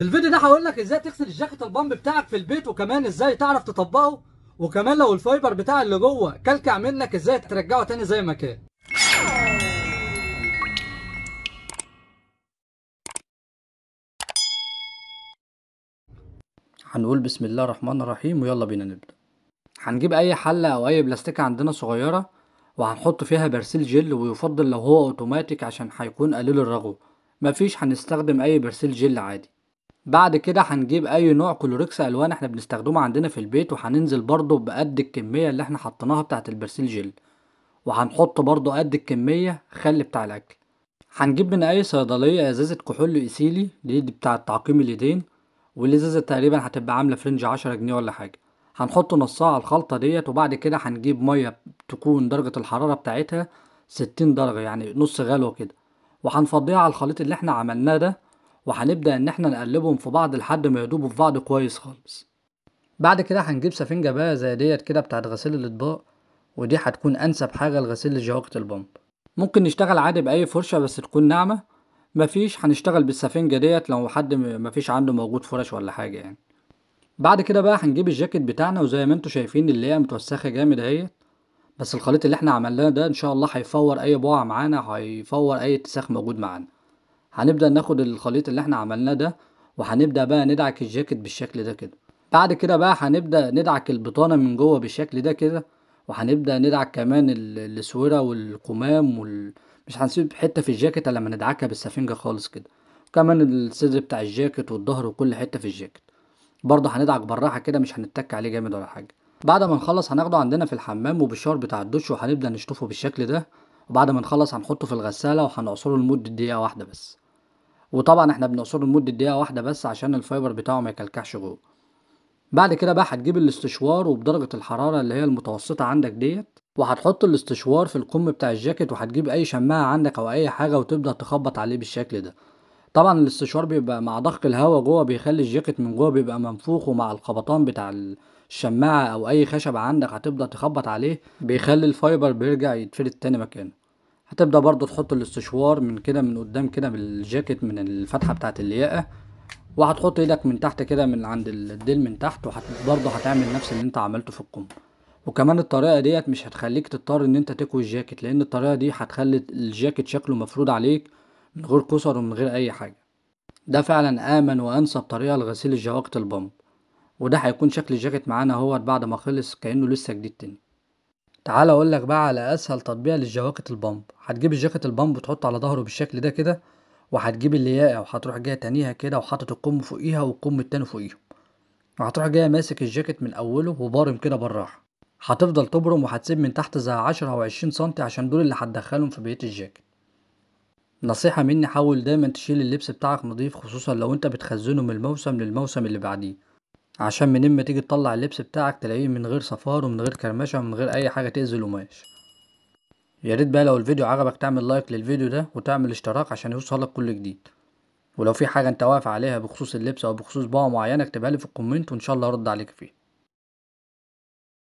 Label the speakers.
Speaker 1: الفيديو ده هقول لك ازاي تغسل الجاكيت البامب بتاعك في البيت، وكمان ازاي تعرف تطبقه، وكمان لو الفايبر بتاع اللي جوه كلكع منك ازاي ترجعه تاني زي ما كان. هنقول بسم الله الرحمن الرحيم ويلا بينا نبدأ. هنجيب اي حلة او اي بلاستيكة عندنا صغيرة، وهنحط فيها برسيل جل، ويفضل لو هو اوتوماتيك عشان هيكون قليل الرغوة. مفيش، هنستخدم اي برسيل جل عادي. بعد كده هنجيب اي نوع كلوريكس الوان احنا بنستخدمه عندنا في البيت، وهننزل برضه بقد الكمية اللي احنا حطيناها بتاعت البرسيل جل، وهنحط برضو قد الكمية خل بتاع الأكل. هنجيب من أي صيدلية إزازة كحول إيثيلي دي بتاعة تعقيم اليدين، والإزازة تقريبا هتبقى عاملة فرنج 10 جنيه ولا حاجة. هنحط نصها على الخلطة ديت، وبعد كده هنجيب مية تكون درجة الحرارة بتاعتها 60 درجة، يعني نص غلوة كده، وهنفضيها على الخليط اللي احنا عملناه ده، وهنبدأ إن احنا نقلبهم في بعض لحد ما يدوبوا في بعض كويس خالص. بعد كده هنجيب سفنجة بقى زي ديت كده بتاعت غسيل الأطباق، ودي هتكون أنسب حاجة لغسيل جواكة البامب. ممكن نشتغل عادي بأي فرشة بس تكون ناعمة. مفيش، هنشتغل بالسفنجة ديت لو حد مفيش عنده موجود فرش ولا حاجة يعني. بعد كده بقى هنجيب الجاكيت بتاعنا، وزي ما انتوا شايفين اللي هي متوسخة جامد اهيت، بس الخليط اللي احنا عملناه ده ان شاء الله هيفور اي بقعة معانا، هيفور اي اتساخ موجود معانا. هنبدأ ناخد الخليط اللي احنا عملناه ده، وهنبدأ بقى ندعك الجاكيت بالشكل ده كده. بعد كده بقى هنبدأ ندعك البطانة من جوه بالشكل ده كده، وهنبدأ ندعك كمان الاسورة والكمام مش هنسيب حتة في الجاكيت الا لما ندعكها بالسفنجة خالص كده، وكمان الصدر بتاع الجاكيت والظهر وكل حتة في الجاكيت. برضه هندعك بالراحة كده، مش هنتك عليه جامد ولا حاجة. بعد ما نخلص هناخده عندنا في الحمام وبالشاور بتاع الدش، وهنبدأ نشطفه بالشكل ده. وبعد ما نخلص هنحطه في الغسالة وهنعصره لمدة دقيقة واحدة بس. وطبعا احنا بنعصره لمدة دقيقة واحدة بس عشان الفايبر بتاعه ما يكلكعش جوه. بعد كده بقى هتجيب الاستشوار، وبدرجة الحرارة اللي هي المتوسطة عندك ديت، وهتحط الاستشوار في الكم بتاع الجاكيت، وهتجيب اي شماعة عندك او اي حاجة وتبدأ تخبط عليه بالشكل ده. طبعا الاستشوار بيبقى مع ضخ الهواء جوه بيخلي الجاكيت من جوه بيبقى منفوخ، ومع الخبطان بتاع الشماعة او اي خشبة عندك هتبدأ تخبط عليه بيخلي الفايبر بيرجع يتفرد تاني مكانه. هتبدأ برضو تحط الاستشوار من كده من قدام كده بالجاكيت من الفتحة بتاعة الياقة، وهتحط ايدك من تحت كده من عند الديل من تحت، برضه هتعمل نفس اللي انت عملته في الكم. وكمان الطريقة ديت مش هتخليك تضطر ان انت تكوي الجاكيت، لان الطريقة دي هتخلي الجاكيت شكله مفروض عليك من غير كسر ومن غير اي حاجة. ده فعلا امن وانسب طريقة لغسيل الجواكت البامب. وده هيكون شكل الجاكيت معانا اهوت بعد ما خلص كأنه لسه جديد تاني. تعال اقول لك بقى على اسهل تطبيق للجواكت البامب. هتجيب الجاكيت البامب وتحطه على ظهره بالشكل ده كده، وهتجيب الياقة وهتروح جايه تانيها كده وحاطط الكم فوقيها والكم التاني فوقيهم، وهتروح جايه ماسك الجاكيت من اوله وبارم كده بالراحة. هتفضل تبرم وهتسيب من تحت زي 10 أو 20 سنتي عشان دول اللي هتدخلهم في بقية الجاكيت. نصيحة مني، حاول دايما تشيل اللبس بتاعك نضيف، خصوصا لو انت بتخزنه من الموسم للموسم اللي بعديه، عشان من اما تيجي تطلع اللبس بتاعك تلاقيه من غير صفار ومن غير كرمشة ومن غير اي حاجة تأذي القماش. يا ريت بقى لو الفيديو عجبك تعمل لايك للفيديو ده وتعمل اشتراك عشان يوصلك كل جديد. ولو في حاجة انت واقف عليها بخصوص اللبس او بخصوص بقعة معينة اكتبها لي في الكومنت وان شاء الله ارد عليك فيها.